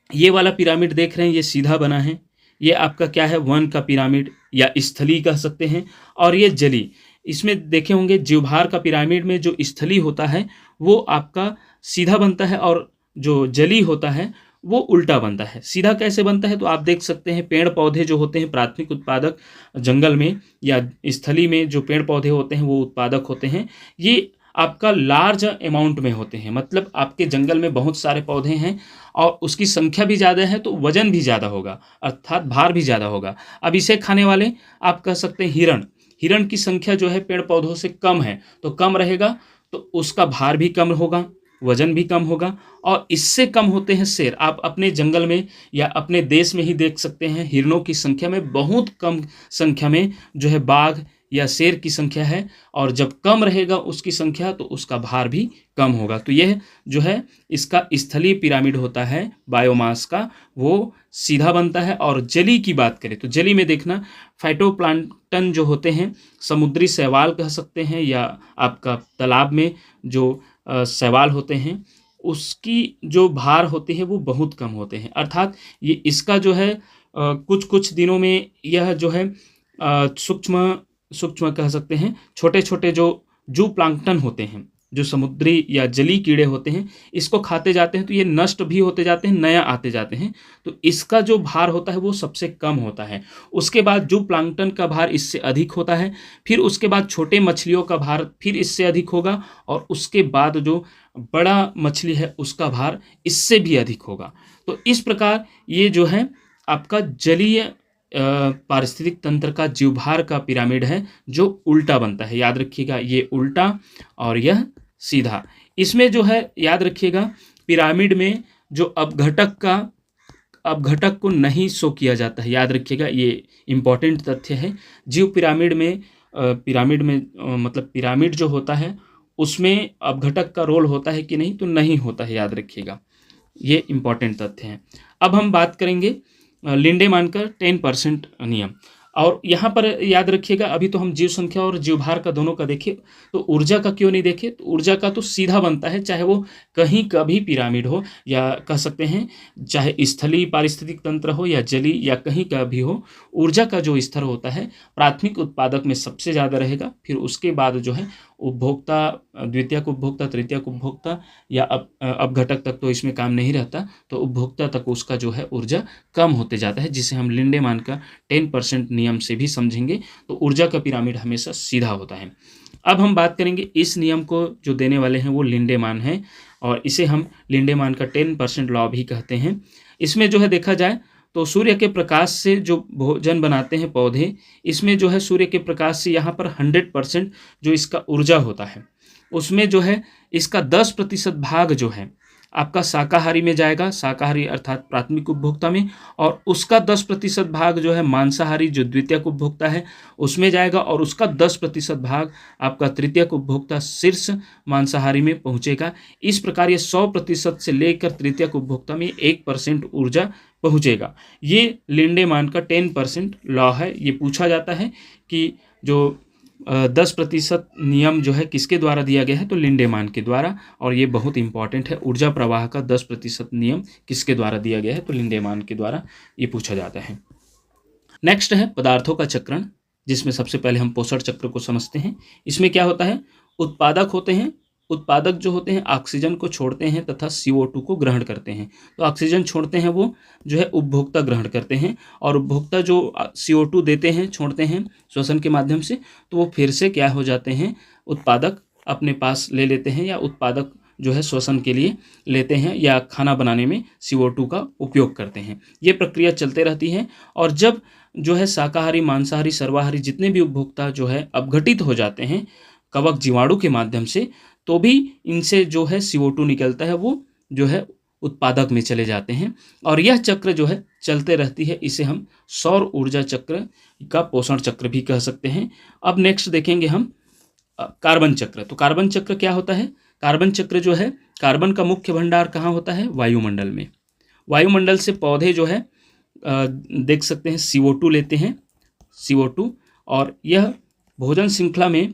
ये वाला पिरामिड देख रहे हैं, ये सीधा बना है। ये आपका क्या है, वन का पिरामिड या स्थली कह सकते हैं। और ये जली, इसमें देखे होंगे जीवभार का पिरामिड में जो स्थली होता है वो आपका सीधा बनता है, और जो जली होता है वो उल्टा बनता है। सीधा कैसे बनता है, तो आप देख सकते हैं पेड़ पौधे जो होते हैं प्राथमिक उत्पादक, जंगल में या स्थली में जो पेड़ पौधे होते हैं वो उत्पादक होते हैं। ये आपका लार्ज अमाउंट में होते हैं, मतलब आपके जंगल में बहुत सारे पौधे हैं और उसकी संख्या भी ज़्यादा है तो वजन भी ज़्यादा होगा, अर्थात भार भी ज़्यादा होगा। अब इसे खाने वाले आप कह सकते हैं हिरण। हिरण की संख्या जो है पेड़ पौधों से कम है, तो कम रहेगा तो उसका भार भी कम होगा, वजन भी कम होगा। और इससे कम होते हैं शेर। आप अपने जंगल में या अपने देश में ही देख सकते हैं, हिरणों की संख्या में बहुत कम संख्या में जो है बाघ या शेर की संख्या है। और जब कम रहेगा उसकी संख्या तो उसका भार भी कम होगा। तो यह जो है इसका स्थलीय पिरामिड होता है बायोमास का, वो सीधा बनता है। और जली की बात करें तो जली में देखना फाइटोप्लैंक्टन जो होते हैं, समुद्री शैवाल कह सकते हैं, या आपका तालाब में जो शैवाल होते हैं, उसकी जो भार होती है वो बहुत कम होते हैं। अर्थात ये इसका जो है कुछ कुछ दिनों में यह जो है सूक्ष्म कह सकते हैं, छोटे छोटे जो जू प्लांक्टन होते हैं, जो समुद्री या जली कीड़े होते हैं, इसको खाते जाते हैं तो ये नष्ट भी होते जाते हैं, नया आते जाते हैं। तो इसका जो भार होता है वो सबसे कम होता है। उसके बाद जू प्लांक्टन का भार इससे अधिक होता है, फिर उसके बाद छोटे मछलियों का भार फिर इससे अधिक होगा, और उसके बाद जो बड़ा मछली है उसका भार इससे भी अधिक होगा। तो इस प्रकार ये जो है आपका जलीय पारिस्थितिक तंत्र का जीवभार का पिरामिड है जो उल्टा बनता है। याद रखिएगा, ये उल्टा और यह सीधा। इसमें जो है याद रखिएगा, पिरामिड में जो अपघटक को नहीं शो किया जाता है। याद रखिएगा, ये इम्पॉर्टेंट तथ्य है। जीव पिरामिड में मतलब पिरामिड जो होता है उसमें अपघटक का रोल होता है कि नहीं, तो नहीं होता है। याद रखिएगा, ये इम्पॉर्टेंट तथ्य है। अब हम बात करेंगे लिंडेमान का 10% नियम। और यहाँ पर याद रखिएगा, अभी तो हम जीव संख्या और जीवभार का दोनों का देखें, तो ऊर्जा का क्यों नहीं देखें। तो ऊर्जा का तो सीधा बनता है, चाहे वो कहीं का भी पिरामिड हो, या कह सकते हैं चाहे स्थलीय पारिस्थितिक तंत्र हो या जली या कहीं का भी हो। ऊर्जा का जो स्तर होता है प्राथमिक उत्पादक में सबसे ज़्यादा रहेगा, फिर उसके बाद जो है उपभोक्ता, द्वितीयक उपभोक्ता, तृतीयक उपभोक्ता या अपघटक तक तो इसमें काम नहीं रहता, तो उपभोक्ता तक उसका जो है ऊर्जा कम होते जाता है, जिसे हम लिंडेमान का 10% नियम से भी समझेंगे। तो ऊर्जा का पिरामिड हमेशा सीधा होता है। अब हम बात करेंगे, इस नियम को जो देने वाले हैं वो लिंडेमान है, और इसे हम लिंडेमान का 10% लॉ भी कहते हैं। इसमें जो है देखा जाए तो सूर्य के प्रकाश से जो भोजन बनाते हैं पौधे, इसमें जो है सूर्य के प्रकाश से यहाँ पर 100% जो इसका ऊर्जा होता है, उसमें जो है इसका 10% भाग जो है आपका शाकाहारी में जाएगा, शाकाहारी अर्थात प्राथमिक उपभोक्ता में, और उसका 10% भाग जो है मांसाहारी जो द्वितीयक उपभोक्ता है उसमें जाएगा, और उसका 10% भाग आपका तृतीयक उपभोक्ता शीर्ष मांसाहारी में पहुंचेगा। इस प्रकार ये 100% से लेकर तृतीयक उपभोक्ता में 1% ऊर्जा पहुंचेगा। ये लिंडेमान का 10% लॉ है। ये पूछा जाता है कि जो 10% नियम जो है किसके द्वारा दिया गया है, तो लिंडेमान के द्वारा, और ये बहुत इंपॉर्टेंट है। ऊर्जा प्रवाह का 10% नियम किसके द्वारा दिया गया है, तो लिंडेमान के द्वारा ये पूछा जाता है। नेक्स्ट है पदार्थों का चक्रण, जिसमें सबसे पहले हम पोषण चक्र को समझते हैं। इसमें क्या होता है, उत्पादक होते हैं, उत्पादक जो होते हैं ऑक्सीजन को छोड़ते हैं तथा CO2 को ग्रहण करते हैं। तो ऑक्सीजन छोड़ते हैं वो जो है उपभोक्ता ग्रहण करते हैं, और उपभोक्ता जो CO2 देते हैं, छोड़ते हैं श्वसन के माध्यम से, तो वो फिर से क्या हो जाते हैं, उत्पादक अपने पास ले लेते हैं, या उत्पादक जो है श्वसन के लिए लेते हैं, या खाना बनाने में CO2 का उपयोग करते हैं। ये प्रक्रिया चलते रहती है, और जब जो है शाकाहारी, मांसाहारी, सर्वाहारी जितने भी उपभोक्ता जो है अपघटित हो जाते हैं कवक जीवाणु के माध्यम से, तो भी इनसे जो है CO2 निकलता है, वो जो है उत्पादक में चले जाते हैं, और यह चक्र जो है चलते रहती है। इसे हम सौर ऊर्जा चक्र का पोषण चक्र भी कह सकते हैं। अब नेक्स्ट देखेंगे हम कार्बन चक्र। तो कार्बन चक्र क्या होता है, कार्बन चक्र जो है, कार्बन का मुख्य भंडार कहाँ होता है, वायुमंडल में। वायुमंडल से पौधे जो है देख सकते हैं CO2 लेते हैं, CO2, और यह भोजन श्रृंखला में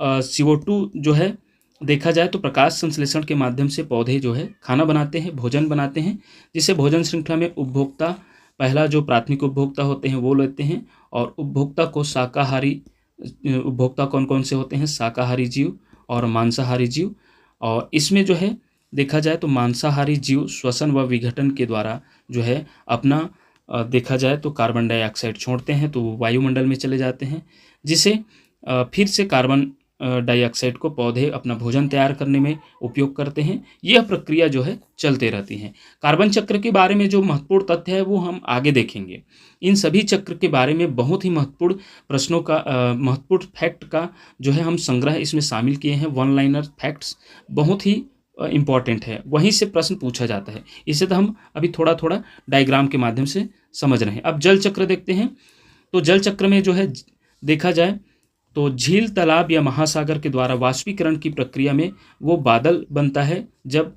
CO2 जो है देखा जाए तो प्रकाश संश्लेषण के माध्यम से पौधे जो है खाना बनाते हैं, भोजन बनाते हैं, जिसे भोजन श्रृंखला में उपभोक्ता, पहला जो प्राथमिक उपभोक्ता होते हैं वो लेते हैं, और उपभोक्ता को शाकाहारी, उपभोक्ता कौन कौन से होते हैं, शाकाहारी जीव और मांसाहारी जीव। और इसमें जो है देखा जाए तो मांसाहारी जीव श्वसन व विघटन के द्वारा जो है अपना देखा जाए तो कार्बन डाइऑक्साइड छोड़ते हैं, तो वो वायुमंडल में चले जाते हैं, जिसे फिर से कार्बन डाइऑक्साइड को पौधे अपना भोजन तैयार करने में उपयोग करते हैं। यह प्रक्रिया जो है चलते रहती है। कार्बन चक्र के बारे में जो महत्वपूर्ण तथ्य है वो हम आगे देखेंगे। इन सभी चक्र के बारे में बहुत ही महत्वपूर्ण प्रश्नों का महत्वपूर्ण फैक्ट का जो है हम संग्रह इसमें शामिल किए हैं। वन लाइनर फैक्ट्स बहुत ही इम्पॉर्टेंट है, वहीं से प्रश्न पूछा जाता है। इसे तो हम अभी थोड़ा थोड़ा डायग्राम के माध्यम से समझ रहे हैं। अब जल चक्र देखते हैं। तो जल चक्र में जो है देखा जाए तो झील, तालाब या महासागर के द्वारा वाष्पीकरण की प्रक्रिया में वो बादल बनता है। जब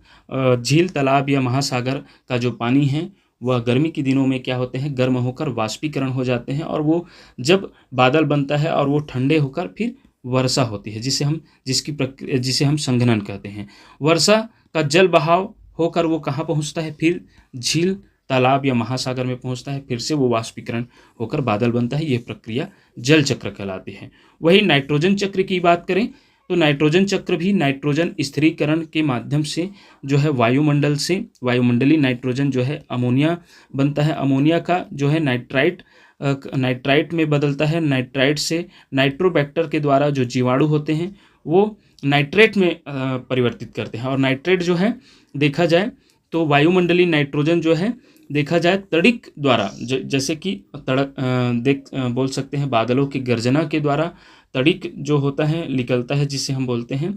झील, तालाब या महासागर का जो पानी है वह गर्मी के दिनों में क्या होते हैं, गर्म होकर वाष्पीकरण हो जाते हैं, और वो जब बादल बनता है और वो ठंडे होकर फिर वर्षा होती है, जिसे हम संघनन कहते हैं। वर्षा का जल बहाव होकर वो कहाँ पहुँचता है, फिर झील, तालाब या महासागर में पहुंचता है, फिर से वो वाष्पीकरण होकर बादल बनता है। ये प्रक्रिया जल चक्र कहलाती है। वही नाइट्रोजन चक्र की बात करें तो नाइट्रोजन चक्र भी नाइट्रोजन स्थिरीकरण के माध्यम से जो है वायुमंडल से वायुमंडलीय नाइट्रोजन जो है अमोनिया बनता है। अमोनिया का जो है नाइट्राइट में बदलता है। नाइट्राइट से नाइट्रोबैक्टर के द्वारा जो जीवाणु होते हैं वो नाइट्रेट में परिवर्तित करते हैं, और नाइट्रेट जो है देखा जाए तो वायुमंडलीय नाइट्रोजन जो है देखा जाए तड़िक द्वारा, जैसे कि बोल सकते हैं बादलों की गर्जना के द्वारा तड़िक जो होता है निकलता है, जिसे हम बोलते हैं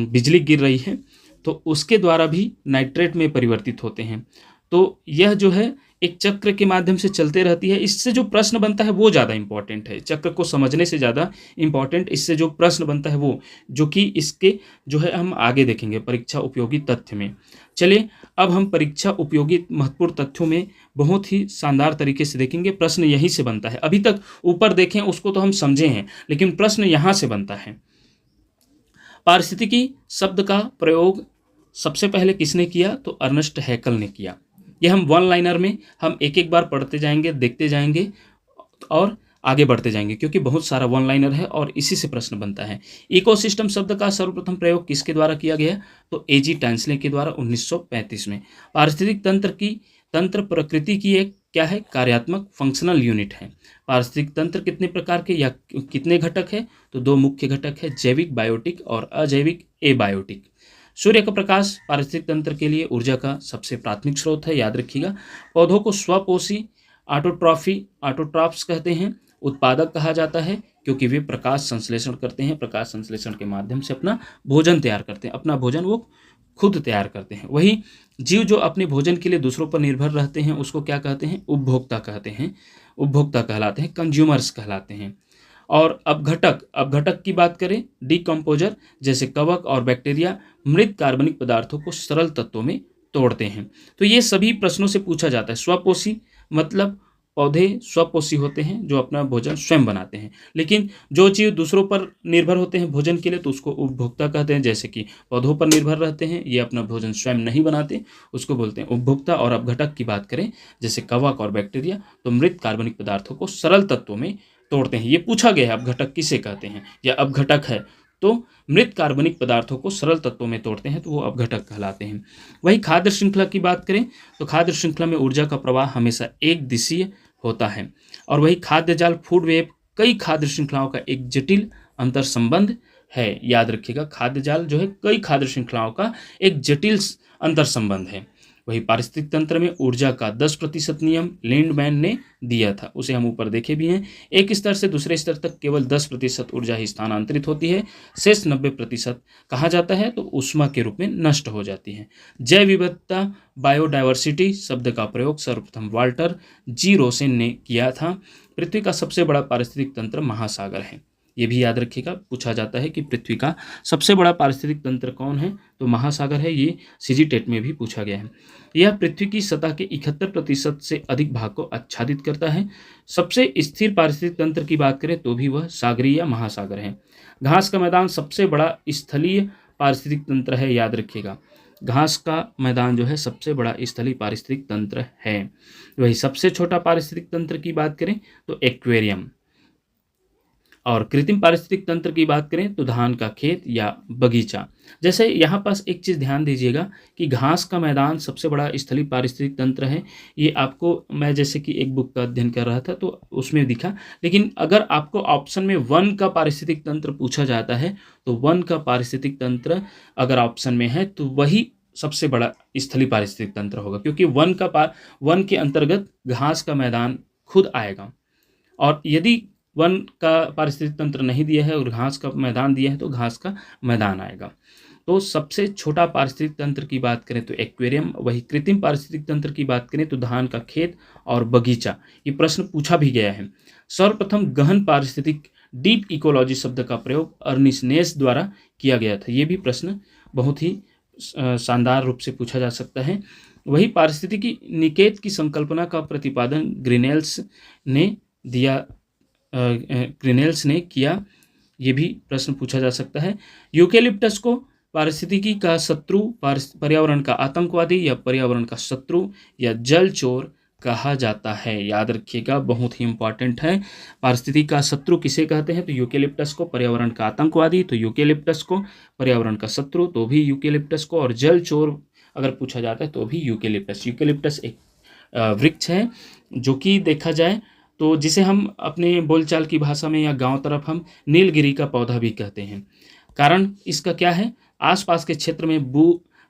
बिजली गिर रही है, तो उसके द्वारा भी नाइट्रेट में परिवर्तित होते हैं। तो यह जो है एक चक्र के माध्यम से चलते रहती है। इससे जो प्रश्न बनता है वो ज़्यादा इम्पॉर्टेंट है, चक्र को समझने से ज़्यादा इम्पॉर्टेंट इससे जो प्रश्न बनता है वो, जो कि इसके जो है हम आगे देखेंगे परीक्षा उपयोगी तथ्य में। चलिए अब हम परीक्षा उपयोगी महत्वपूर्ण तथ्यों में बहुत ही शानदार तरीके से देखेंगे। प्रश्न यहीं से बनता है। अभी तक ऊपर देखें उसको तो हम समझे हैं, लेकिन प्रश्न यहाँ से बनता है। पारिस्थितिकी शब्द का प्रयोग सबसे पहले किसने किया, तो अर्नेस्ट हैकल ने किया। यह हम वन लाइनर में हम एक एक बार पढ़ते जाएंगे, देखते जाएंगे और आगे बढ़ते जाएंगे, क्योंकि बहुत सारा वन लाइनर है और इसी से प्रश्न बनता है। इकोसिस्टम शब्द का सर्वप्रथम प्रयोग किसके द्वारा किया गया, तो A.G. टैंसले के द्वारा 1935 में। पारिस्थितिक तंत्र प्रकृति की एक क्या है, कार्यात्मक फंक्शनल यूनिट है। पारिस्थितिक तंत्र कितने प्रकार के या कितने घटक है, तो दो मुख्य घटक है, जैविक बायोटिक और अजैविक एबायोटिक। सूर्य का प्रकाश पारिस्थितिक तंत्र के लिए ऊर्जा का सबसे प्राथमिक स्रोत है, याद रखिएगा। पौधों को स्वपोषी ऑटोट्रॉफ्स कहते हैं। उत्पादक कहा जाता है क्योंकि वे प्रकाश संश्लेषण करते हैं, प्रकाश संश्लेषण के माध्यम से अपना भोजन तैयार करते हैं, अपना भोजन वो खुद तैयार करते हैं। वही जीव जो अपने भोजन के लिए दूसरों पर निर्भर रहते हैं उसको क्या कहते हैं? उपभोक्ता कहते हैं, उपभोक्ता कहलाते हैं, कंज्यूमर्स कहलाते हैं। और अपघटक की बात करें, डिकम्पोजर जैसे कवक और बैक्टीरिया मृत कार्बनिक पदार्थों को सरल तत्वों में तोड़ते हैं। तो ये सभी प्रश्नों से पूछा जाता है। स्वपोषी मतलब पौधे स्वपोषी होते हैं जो अपना भोजन स्वयं बनाते हैं, लेकिन जो जीव दूसरों पर निर्भर होते हैं भोजन के लिए तो उसको उपभोक्ता कहते हैं। जैसे कि पौधों पर निर्भर रहते हैं, ये अपना भोजन स्वयं नहीं बनाते, उसको बोलते हैं उपभोक्ता। और अपघटक की बात करें जैसे कवक और बैक्टीरिया तो मृत कार्बनिक पदार्थों को सरल तत्वों में तोड़ते हैं। ये पूछा गया है अपघटक किसे कहते हैं, या अपघटक है तो मृत कार्बनिक पदार्थों को सरल तत्वों में तोड़ते हैं तो वो अपघटक कहलाते हैं। वही खाद्य श्रृंखला की बात करें तो खाद्य श्रृंखला में ऊर्जा का प्रवाह हमेशा एक दिशीय होता है। और वही खाद्य जाल फूड वेब कई खाद्य श्रृंखलाओं का एक जटिल अंतर संबंध है, याद रखिएगा। खाद्य जाल जो है कई खाद्य श्रृंखलाओं का एक जटिल अंतर संबंध है। वही पारिस्थितिक तंत्र में ऊर्जा का 10% नियम लिंडमैन ने दिया था, उसे हम ऊपर देखे भी हैं। एक स्तर से दूसरे स्तर तक केवल 10% ऊर्जा ही स्थानांतरित होती है, शेष 90% कहा जाता है तो ऊष्मा के रूप में नष्ट हो जाती है। जैव विविधता बायोडाइवर्सिटी शब्द का प्रयोग सर्वप्रथम वाल्टर जी रोसेन ने किया था। पृथ्वी का सबसे बड़ा पारिस्थितिक तंत्र महासागर है, ये भी याद रखिएगा। पूछा जाता है कि पृथ्वी का सबसे बड़ा पारिस्थितिक तंत्र कौन है तो महासागर है, ये सीजीटेट में भी पूछा गया है। यह पृथ्वी की सतह के 71% से अधिक भाग को आच्छादित करता है। सबसे स्थिर पारिस्थितिक तंत्र की बात करें तो भी वह सागरीय महासागर है। घास का मैदान सबसे बड़ा स्थलीय पारिस्थितिक तंत्र है, याद रखिएगा। घास का मैदान जो है सबसे बड़ा स्थलीय पारिस्थितिक तंत्र है। वही सबसे छोटा पारिस्थितिक तंत्र की बात करें तो एक्वेरियम। और कृत्रिम पारिस्थितिक तंत्र की बात करें तो धान का खेत या बगीचा। जैसे यहाँ पास एक चीज़ ध्यान दीजिएगा कि घास का मैदान सबसे बड़ा स्थलीय पारिस्थितिक तंत्र है। ये आपको मैं जैसे कि एक बुक का अध्ययन कर रहा था तो उसमें दिखा, लेकिन अगर आपको ऑप्शन में वन का पारिस्थितिक तंत्र पूछा जाता है तो वन का पारिस्थितिक तंत्र अगर ऑप्शन में है तो वही सबसे बड़ा स्थलीय पारिस्थितिक तंत्र होगा, क्योंकि वन के अंतर्गत घास का मैदान खुद आएगा। और यदि वन का पारिस्थितिक तंत्र नहीं दिया है और घास का मैदान दिया है तो घास का मैदान आएगा। तो सबसे छोटा पारिस्थितिक तंत्र की बात करें तो एक्वेरियम। वही कृत्रिम पारिस्थितिक तंत्र की बात करें तो धान का खेत और बगीचा। ये प्रश्न पूछा भी गया है। सर्वप्रथम गहन पारिस्थितिक डीप इकोलॉजी शब्द का प्रयोग अर्निस्ट नेस द्वारा किया गया था। ये भी प्रश्न बहुत ही शानदार रूप से पूछा जा सकता है। वही पारिस्थितिकी निकेत की संकल्पना का प्रतिपादन ग्रिनेल्स ने किया, ये भी प्रश्न पूछा जा सकता है। यूकेलिप्टस को पारिस्थितिकी का शत्रु, पर्यावरण का आतंकवादी या पर्यावरण का शत्रु या जल चोर कहा जाता है, याद रखिएगा, बहुत ही इंपॉर्टेंट है। पारिस्थितिकी का शत्रु किसे कहते हैं तो यूकेलिप्टस को, पर्यावरण का आतंकवादी तो यूकेलिप्टस को, पर्यावरण का शत्रु तो भी यूकेलिप्टस को, और जल चोर अगर पूछा जाता है तो भी यूकेलिप्टस। यूकेलिप्टस एक वृक्ष है जो कि देखा जाए तो जिसे हम अपने बोलचाल की भाषा में या गांव तरफ हम नीलगिरी का पौधा भी कहते हैं। कारण इसका क्या है, आसपास के क्षेत्र में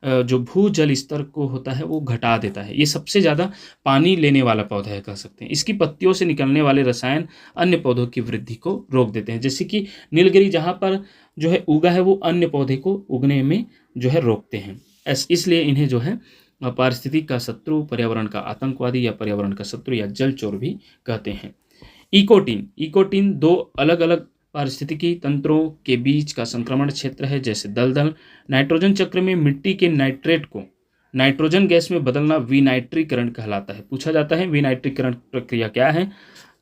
जो भू जल स्तर को होता है वो घटा देता है। ये सबसे ज़्यादा पानी लेने वाला पौधा है कह सकते हैं। इसकी पत्तियों से निकलने वाले रसायन अन्य पौधों की वृद्धि को रोक देते हैं। जैसे कि नीलगिरी जहाँ पर जो है उगा है वो अन्य पौधे को उगने में जो है रोकते हैं। इसलिए इन्हें जो है पारिस्थितिकी का शत्रु, पर्यावरण का आतंकवादी या पर्यावरण का शत्रु या जल चोर भी कहते हैं। इकोटीन दो अलग अलग पारिस्थितिकी तंत्रों के बीच का संक्रमण क्षेत्र है। जैसे दलदल, नाइट्रोजन चक्र में मिट्टी के नाइट्रेट को नाइट्रोजन गैस में बदलना विनाइट्रीकरण कहलाता है। पूछा जाता है विनाइट्रीकरण प्रक्रिया क्या है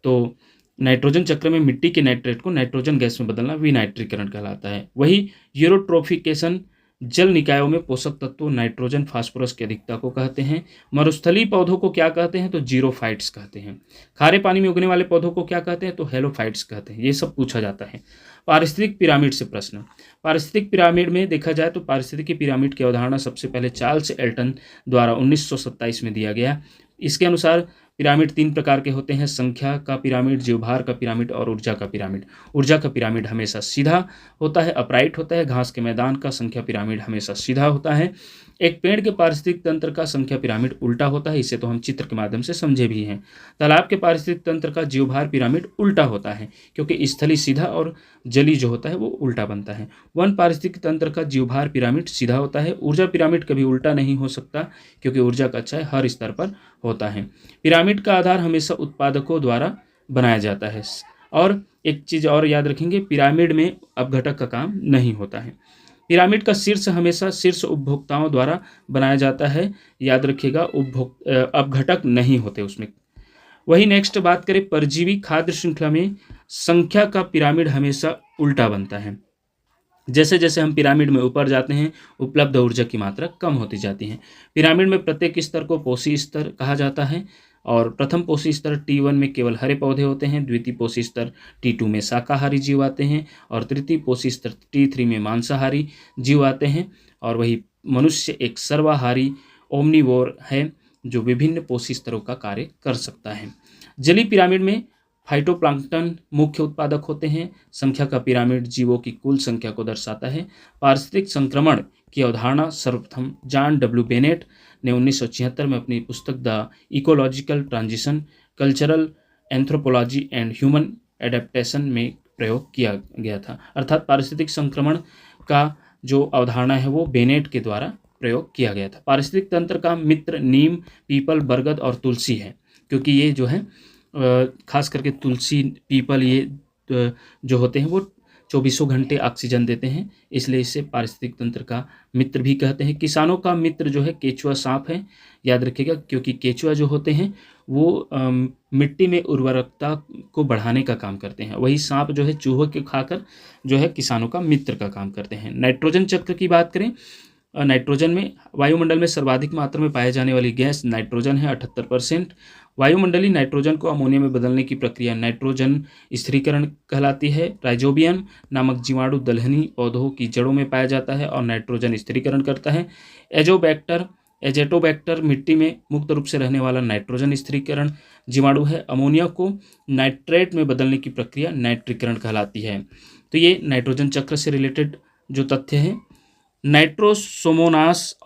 तो नाइट्रोजन चक्र में मिट्टी के नाइट्रेट को नाइट्रोजन गैस में बदलना विनाइट्रीकरण कहलाता है। वही यूरोट्रोफिकेशन जल निकायों में पोषक तत्वों नाइट्रोजन फास्फोरस की अधिकता को कहते हैं। मरुस्थलीय पौधों को क्या कहते हैं तो जीरोफाइट्स कहते हैं। खारे पानी में उगने वाले पौधों को क्या कहते हैं तो हेलोफाइट्स कहते हैं। ये सब पूछा जाता है। पारिस्थितिक पिरामिड से प्रश्न। पारिस्थितिक पिरामिड में देखा जाए तो पारिस्थितिकी पिरामिड की अवधारणा सबसे पहले चार्ल्स एल्टन द्वारा 1927 में दिया गया। इसके अनुसार पिरामिड 3 प्रकार के होते हैं, संख्या का पिरामिड, जीवभार का पिरामिड और ऊर्जा का पिरामिड। ऊर्जा का पिरामिड हमेशा सीधा होता है, अपराइट होता है। घास के मैदान का संख्या पिरामिड हमेशा सीधा होता है। एक पेड़ के पारिस्थितिक तंत्र का संख्या पिरामिड उल्टा होता है, इसे तो हम चित्र के माध्यम से समझे भी हैं। तालाब के पारिस्थितिक तंत्र का जीवभार पिरामिड उल्टा होता है, क्योंकि स्थली सीधा और जली जो होता है वो उल्टा बनता है। वन पारिस्थितिक तंत्र का जीवभार पिरामिड सीधा होता है। ऊर्जा पिरामिड कभी उल्टा नहीं हो सकता, क्योंकि ऊर्जा का क्षय हर स्तर पर होता है। पिरामिड का आधार हमेशा उत्पादकों द्वारा बनाया जाता है। और एक चीज़ और याद रखेंगे, पिरामिड में अपघटक का काम नहीं होता है। पिरामिड का शीर्ष हमेशा शीर्ष उपभोक्ताओं द्वारा बनाया जाता है, याद रखिएगा, अपघटक नहीं होते उसमें। वही नेक्स्ट बात करें, परजीवी खाद्य श्रृंखला में संख्या का पिरामिड हमेशा उल्टा बनता है। जैसे जैसे हम पिरामिड में ऊपर जाते हैं, उपलब्ध ऊर्जा की मात्रा कम होती जाती है। पिरामिड में प्रत्येक स्तर को पोषी स्तर कहा जाता है, और प्रथम पोषी स्तर T1 में केवल हरे पौधे होते हैं, द्वितीय पोषी स्तर T2 में शाकाहारी जीव आते हैं, और तृतीय पोषी स्तर T3 में मांसाहारी जीव आते हैं। और वही मनुष्य एक सर्वाहारी ओमनीवोर है, जो विभिन्न पोषी स्तरों का कार्य कर सकता है। जलीय पिरामिड में फाइटोप्लैंक्टन मुख्य उत्पादक होते हैं। संख्या का पिरामिड जीवों की कुल संख्या को दर्शाता है। पारिस्थितिक संक्रमण की अवधारणा सर्वप्रथम जॉन डब्ल्यू बेनेट ने 1976 में अपनी पुस्तक the ecological transition, cultural anthropology and human adaptation में प्रयोग किया गया था। अर्थात पारिस्थितिक संक्रमण का जो अवधारणा है वो बेनेट के द्वारा प्रयोग किया गया था। पारिस्थितिक तंत्र का मित्र नीम, पीपल, बरगद और तुलसी है, क्योंकि ये जो है खास करके तुलसी, पीपल, ये जो होते हैं वो 24 घंटे ऑक्सीजन देते हैं, इसलिए इसे पारिस्थितिक तंत्र का मित्र भी कहते हैं। किसानों का मित्र जो है केचुआ सांप है, याद रखिएगा, क्योंकि केचुआ जो होते हैं वो मिट्टी में उर्वरकता को बढ़ाने का काम करते हैं। वही सांप जो है चूहों के खाकर जो है किसानों का मित्र का काम करते हैं। नाइट्रोजन चक्र की बात करें, नाइट्रोजन में वायुमंडल में सर्वाधिक मात्रा में पाए जाने वाली गैस नाइट्रोजन है, 78%। वायुमंडलीय नाइट्रोजन को अमोनिया में बदलने की प्रक्रिया नाइट्रोजन स्थिरीकरण कहलाती है। राइजोबियम नामक जीवाणु दलहनी पौधों की जड़ों में पाया जाता है और नाइट्रोजन स्थिरीकरण करता है। एजेटोबैक्टर मिट्टी में मुक्त रूप से रहने वाला नाइट्रोजन स्थिरीकरण जीवाणु है। अमोनिया को नाइट्रेट में बदलने की प्रक्रिया नाइट्रीकरण कहलाती है। तो ये नाइट्रोजन चक्र से रिलेटेड जो तथ्य है। नाइट्रोसोमोनास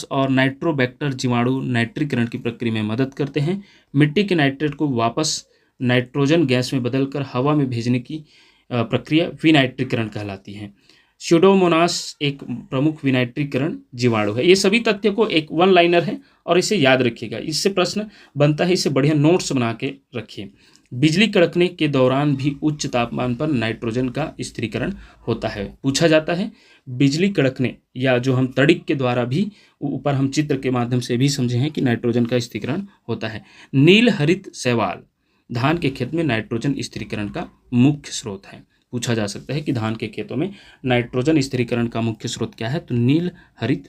और नाइट्रोबैक्टर जीवाणु नाइट्रीकरण की प्रक्रिया में मदद करते हैं। मिट्टी के नाइट्रेट को वापस नाइट्रोजन गैस में बदलकर हवा में भेजने की प्रक्रिया विनाइट्रीकरण कहलाती है। स्यूडोमोनास एक प्रमुख विनाइट्रीकरण जीवाणु है। ये सभी तथ्य को एक वन लाइनर है और इसे याद रखिएगा, इससे प्रश्न बनता है, इसे बढ़िया नोट्स बना के रखिए। बिजली कड़कने के दौरान भी उच्च तापमान पर नाइट्रोजन का स्थिरीकरण होता है, पूछा जाता है। बिजली कड़कने या जो हम तड़िक के द्वारा भी ऊपर हम चित्र के माध्यम से भी समझे हैं कि नाइट्रोजन का स्थिरीकरण होता है। नील हरित शैवाल धान के खेत में नाइट्रोजन स्थिरीकरण का मुख्य स्रोत है। पूछा जा सकता है कि धान के खेतों में नाइट्रोजन स्थिरीकरण का मुख्य स्रोत क्या है, तो नील हरित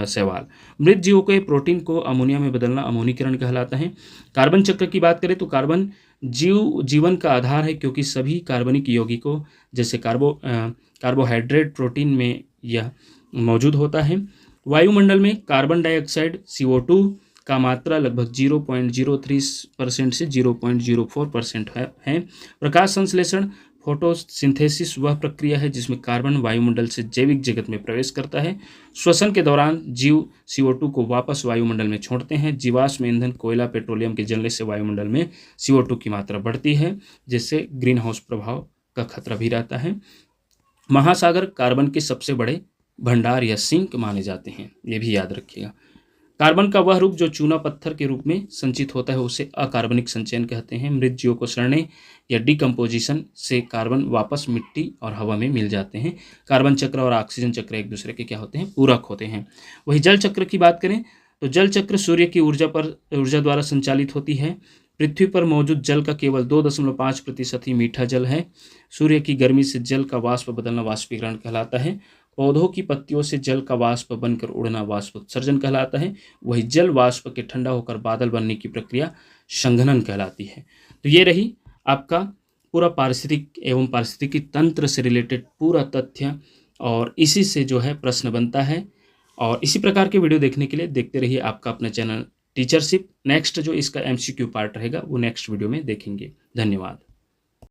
शैवाल। मृत जीवों के प्रोटीन को अमोनिया में बदलना अमोनीकरण कहलाता है। कार्बन चक्र की बात करें तो कार्बन जीवन का आधार है, क्योंकि सभी कार्बनिक यौगिकों जैसे कार्बोहाइड्रेट प्रोटीन में यह मौजूद होता है। वायुमंडल में कार्बन डाइऑक्साइड CO2 का मात्रा लगभग 0.03% से 0.04% है। प्रकाश संश्लेषण फोटोसिंथेसिस वह प्रक्रिया है जिसमें कार्बन वायुमंडल से जैविक जगत में प्रवेश करता है। श्वसन के दौरान जीव CO2 को वापस वायुमंडल में छोड़ते हैं। जीवाश्म ईंधन, कोयला, पेट्रोलियम के जलने से वायुमंडल में CO2 की मात्रा बढ़ती है, जिससे ग्रीन हाउस प्रभाव का खतरा भी रहता है। महासागर कार्बन के सबसे बड़े भंडार या सिंक माने जाते हैं, ये भी याद रखिएगा। कार्बन का वह रूप जो चूना पत्थर के रूप में संचित होता है उसे अकार्बनिक संचयन कहते हैं। मृत जीवों को सड़ने या डिकम्पोजिशन से कार्बन वापस मिट्टी और हवा में मिल जाते हैं। कार्बन चक्र और ऑक्सीजन चक्र एक दूसरे के क्या होते हैं, पूरक होते हैं। वही जल चक्र की बात करें तो जल चक्र सूर्य की ऊर्जा द्वारा संचालित होती है। पृथ्वी पर मौजूद जल का केवल 2.5% ही मीठा जल है। सूर्य की गर्मी से जल का वाष्प बदलना वाष्पीकरण कहलाता है। पौधों की पत्तियों से जल का वाष्प बनकर उड़ना वाष्प उत्सर्जन कहलाता है। वही जल वाष्प के ठंडा होकर बादल बनने की प्रक्रिया संघनन कहलाती है। तो ये रही आपका पूरा पारिस्थितिक एवं पारिस्थितिकी तंत्र से रिलेटेड पूरा तथ्य, और इसी से जो है प्रश्न बनता है। और इसी प्रकार के वीडियो देखने के लिए देखते रहिए आपका अपना चैनल टीचरशिप नेक्स्ट जो इसका एमसीक्यू पार्ट रहेगा वो नेक्स्ट वीडियो में देखेंगे। धन्यवाद।